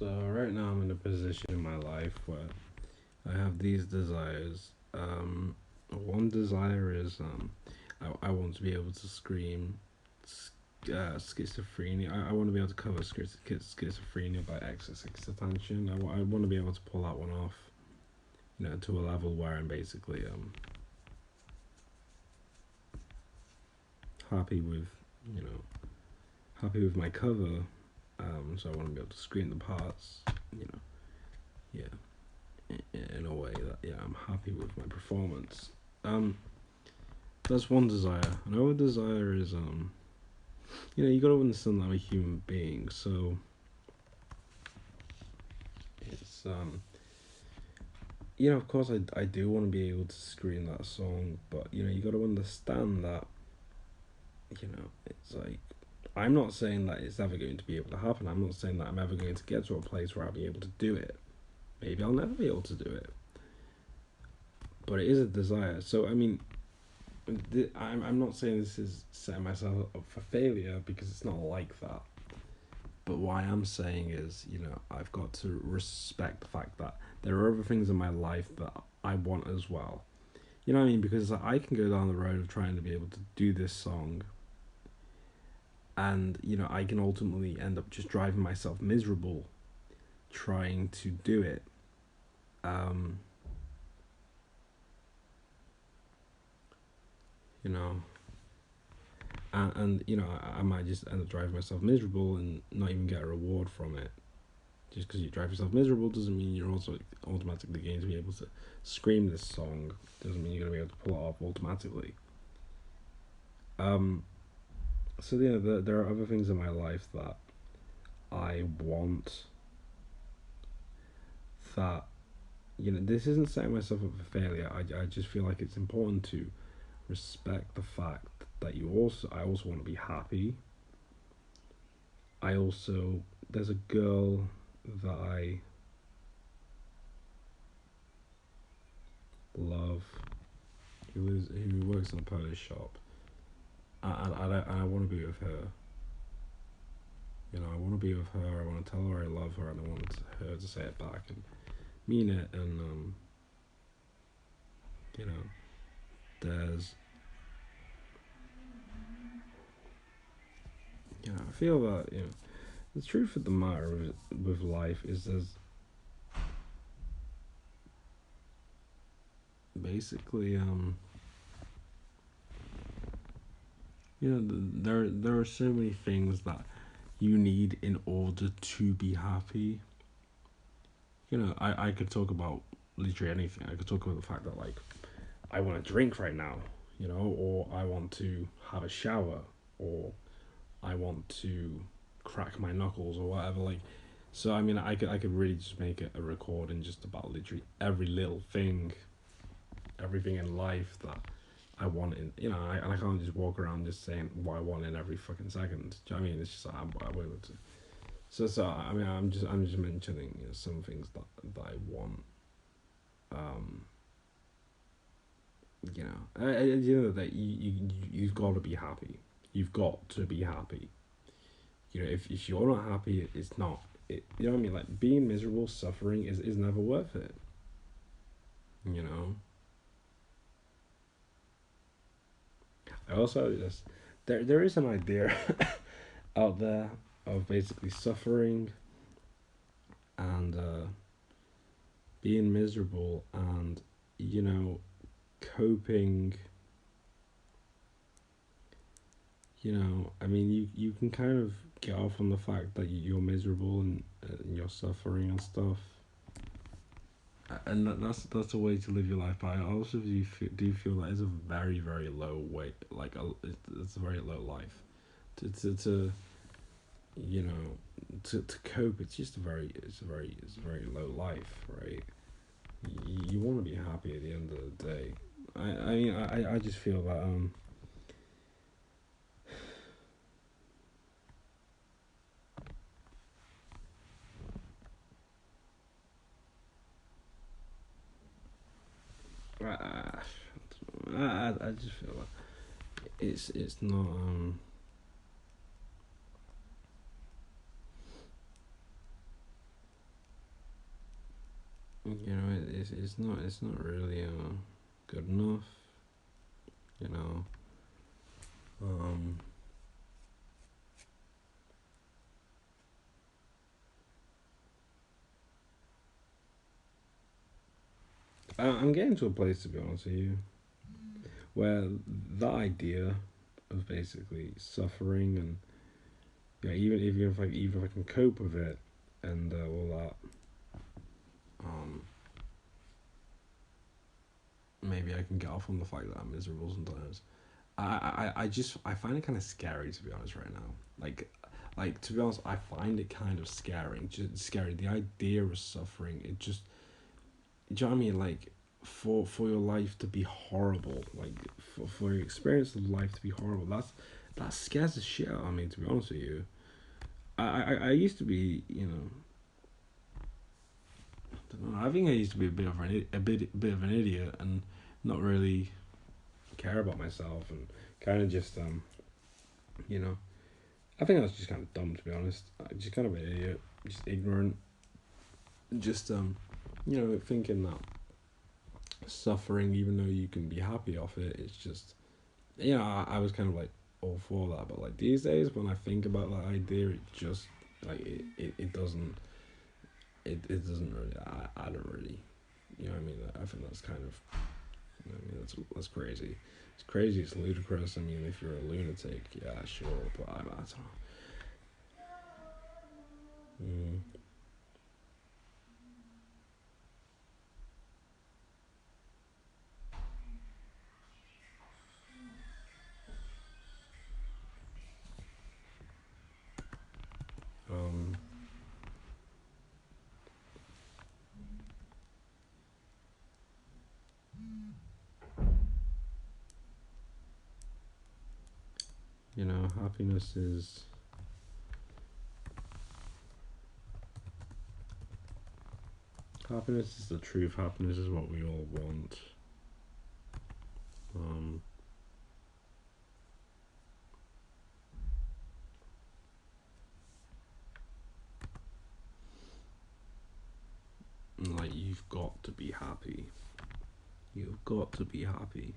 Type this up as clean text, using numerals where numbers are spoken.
So right now I'm in a position in my life where I have these desires. One desire is I want to be able to scream schizophrenia. I want to be able to cover schizophrenia by XXX attention. I want to be able to pull that one off, to a level where I'm basically happy with, you know, happy with my cover. So I want to be able to scream the parts, you know, yeah, in a way that I'm happy with my performance. Um, that's one desire. Another desire is you gotta understand that I'm a human being, so it's of course I do want to be able to scream that song, but you gotta understand that it's like I'm not saying that it's ever going to be able to happen. I'm not saying that I'm ever going to get to a place where I'll be able to do it. Maybe I'll never be able to do it, but it is a desire. So I mean, I'm not saying this is setting myself up for failure, because it's not like that. But what I am saying is, I've got to respect the fact that there are other things in my life that I want as well. You know what I mean? Because I can go down the road of trying to be able to do this song, and I can ultimately end up just driving myself miserable trying to do it. Um, you know, and I might just end up driving myself miserable and not even get a reward from it. Just because you drive yourself miserable doesn't mean you're also automatically going to be able to scream this song. Doesn't mean you're going to be able to pull it off automatically. So there are other things in my life that I want. That this isn't setting myself up for failure. I just feel like it's important to respect the fact that I also want to be happy. There's a girl that I love who works in a polish shop, and I want to be with her. I want to be with her. I want to tell her I love her, and I want her to say it back and mean it. And you know, there's I feel that the truth of the matter with life is there's basically there are so many things that you need in order to be happy. I could talk about literally anything. I could talk about the fact that, like, I want to drink right now, or I want to have a shower, or I want to crack my knuckles or whatever. Like, so I mean, I could really just make a recording just about literally every little thing, everything in life that I want in. I can't just walk around just saying what I want in every fucking second. Do you know what I mean? It's just like, I'm able to. So I mean, I'm just mentioning some things that I want. Um, at the end of the day, you've got to be happy. You've got to be happy. If you're not happy, it's not. You know what I mean? Like, being miserable, suffering is never worth it. You know. I also just there is an idea out there of basically suffering and being miserable and coping. I mean, you can kind of get off on the fact that you're miserable and you're suffering and stuff, and that's a way to live your life. But I also do feel that is a very, very low way, like it's a very low life to you know to cope. It's a very low life, right? You want to be happy at the end of the day. I mean, I just feel that I, I just feel like it's not you know, it's not really good enough. You know, um, I'm getting to a place, to be honest with you, where the idea of basically suffering and yeah, even if I can cope with it and all that, um, maybe I can get off on the fact that I'm miserable sometimes. I find it kind of scary, to be honest right now. Like to be honest, I find it kind of scary. Just scary. The idea of suffering. It just. Do you know what I mean? Like for your life to be horrible. Like for your experience of life to be horrible. That scares the shit out of me. To be honest with you. I used to be, I don't know. I think I used to be a bit of bit of an idiot and not really care about myself and kind of just you know I think I was just kind of dumb, to be honest. Just kind of an idiot, just ignorant, just thinking that suffering, even though you can be happy off it, it's just I was kind of like all for that, but like these days when I think about that idea, it just like it doesn't it doesn't really I don't really what I mean. I think that's kind of that's crazy. It's crazy. It's ludicrous. I mean, if you're a lunatic, yeah, sure, but I don't know. Mm. Um, happiness is happiness is the truth. Happiness is what we all want. Um, like you've got to be happy. You've got to be happy.